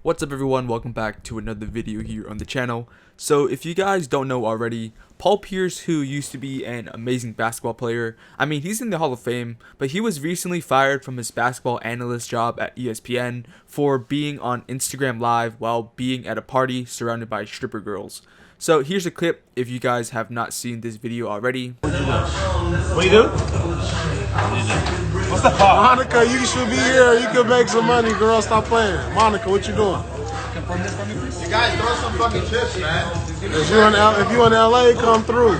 What's up everyone, welcome back to another video here on the channel. So if you guys don't know already, Paul Pierce, who used to be an amazing basketball player, he's in the Hall of Fame, but he was recently fired from his basketball analyst job at ESPN for being on Instagram Live while being at a party surrounded by stripper girls. So here's a clip if you guys have not seen this video already. What you do? What's the call? Monica, you should be here. You could make some money, girl. Stop playing. Monica, what you doing? You guys throw some fucking chips, man. If you in LA, come through.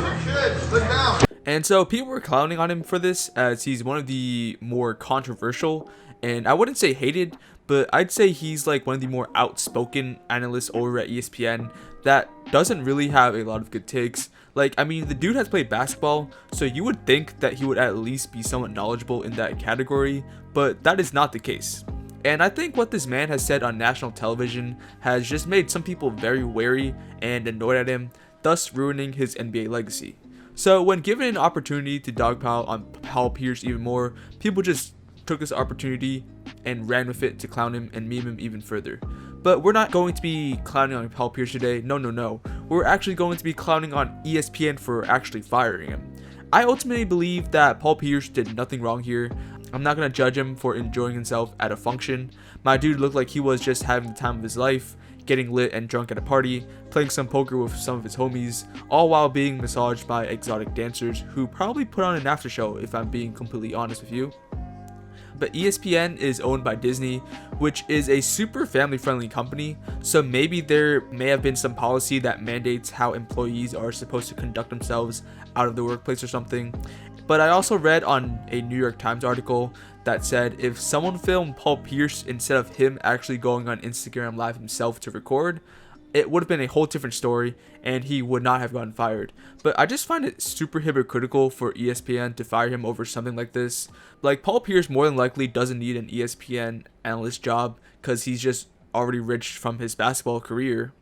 Look down. And so people were clowning on him for this as he's one of the more controversial, and I wouldn't say hated, but I'd say he's like one of the more outspoken analysts over at ESPN that doesn't really have a lot of good takes. The dude has played basketball, so you would think that he would at least be somewhat knowledgeable in that category, but that is not the case. And I think what this man has said on national television has just made some people very wary and annoyed at him, thus ruining his NBA legacy. So when given an opportunity to dogpile on Paul Pierce even more, people just took this opportunity and ran with it to clown him and meme him even further. But we're not going to be clowning on Paul Pierce today. No. We're actually going to be clowning on ESPN for actually firing him. I ultimately believe that Paul Pierce did nothing wrong here. I'm not going to judge him for enjoying himself at a function. My dude looked like he was just having the time of his life, getting lit and drunk at a party, playing some poker with some of his homies, all while being massaged by exotic dancers who probably put on an after show, if I'm being completely honest with you. But ESPN is owned by Disney, which is a super family-friendly company, so maybe there may have been some policy that mandates how employees are supposed to conduct themselves out of the workplace or something. But I also read on a New York Times article that said if someone filmed Paul Pierce instead of him actually going on Instagram Live himself to record, it would have been a whole different story and he would not have gotten fired. But I just find it super hypocritical for ESPN to fire him over something like this. Like, Paul Pierce more than likely doesn't need an ESPN analyst job because he's just already rich from his basketball career.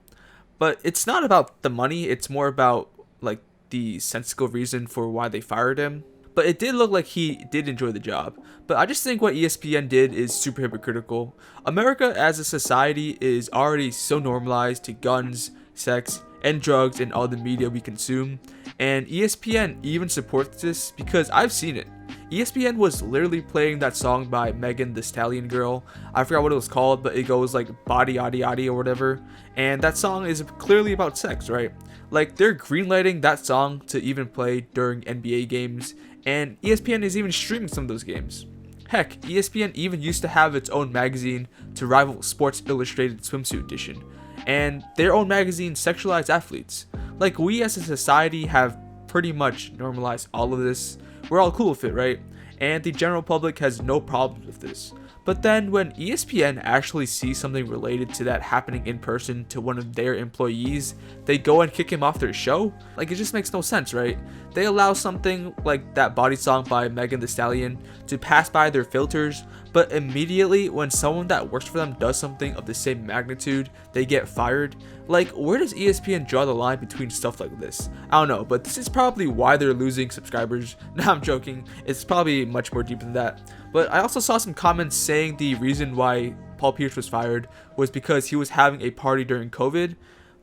But it's not about the money, it's more about like the sensible reason for why they fired him. But it did look like he did enjoy the job. But I just think what ESPN did is super hypocritical. America as a society is already so normalized to guns, sex, and drugs in all the media we consume. And ESPN even supports this because I've seen it. ESPN was literally playing that song by Megan Thee Stallion girl. I forgot what it was called, but it goes like body yaddy yaddy or whatever. And that song is clearly about sex, right? Like, they're greenlighting that song to even play during NBA games. And ESPN is even streaming some of those games. Heck, ESPN even used to have its own magazine to rival Sports Illustrated Swimsuit Edition. And their own magazine sexualized athletes. Like, we as a society have pretty much normalized all of this. We're all cool with it, right? And the general public has no problems with this. But then when ESPN actually sees something related to that happening in person to one of their employees, they go and kick him off their show? Like, it just makes no sense, right? They allow something like that body song by Megan Thee Stallion to pass by their filters, but immediately when someone that works for them does something of the same magnitude, they get fired. Like, where does ESPN draw the line between stuff like this? I don't know, but this is probably why they're losing subscribers. No, I'm joking. It's probably much more deep than that. But I also saw some comments saying the reason why Paul Pierce was fired was because he was having a party during COVID.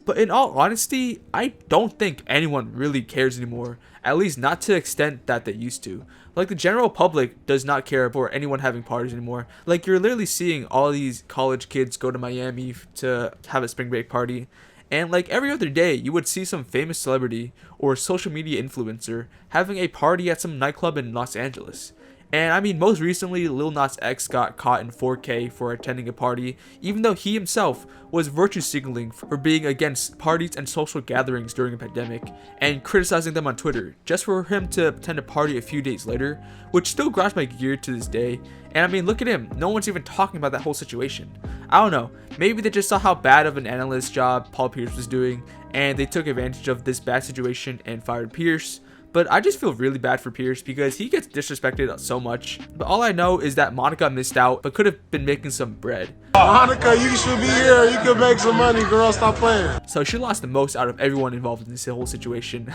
But in all honesty, I don't think anyone really cares anymore, at least not to the extent that they used to. Like, the general public does not care for anyone having parties anymore. Like, you're literally seeing all these college kids go to Miami to have a spring break party. And like every other day, you would see some famous celebrity or social media influencer having a party at some nightclub in Los Angeles. And most recently, Lil Nas X got caught in 4K for attending a party, even though he himself was virtue signaling for being against parties and social gatherings during a pandemic, and criticizing them on Twitter, just for him to attend a party a few days later, which still grinds my gear to this day. And look at him, no one's even talking about that whole situation. I don't know, maybe they just saw how bad of an analyst job Paul Pierce was doing, and they took advantage of this bad situation and fired Pierce. But I just feel really bad for Pierce because he gets disrespected so much. But all I know is that Monica missed out but could have been making some bread. Monica, you should be here. You could make some money, girl. Stop playing. So she lost the most out of everyone involved in this whole situation.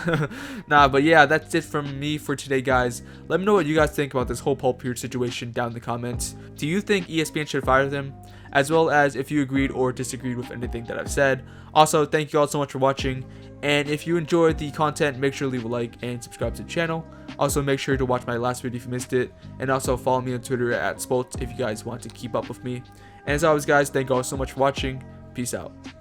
But yeah, that's it from me for today, guys. Let me know what you guys think about this whole Paul Pierce situation down in the comments. Do you think ESPN should fire them? as well as if you agreed or disagreed with anything that I've said. Also, thank you all so much for watching, and if you enjoyed the content, make sure to leave a like and subscribe to the channel. Also, make sure to watch my last video if you missed it, and also follow me on Twitter at Spolt if you guys want to keep up with me. And as always, guys, thank you all so much for watching. Peace out.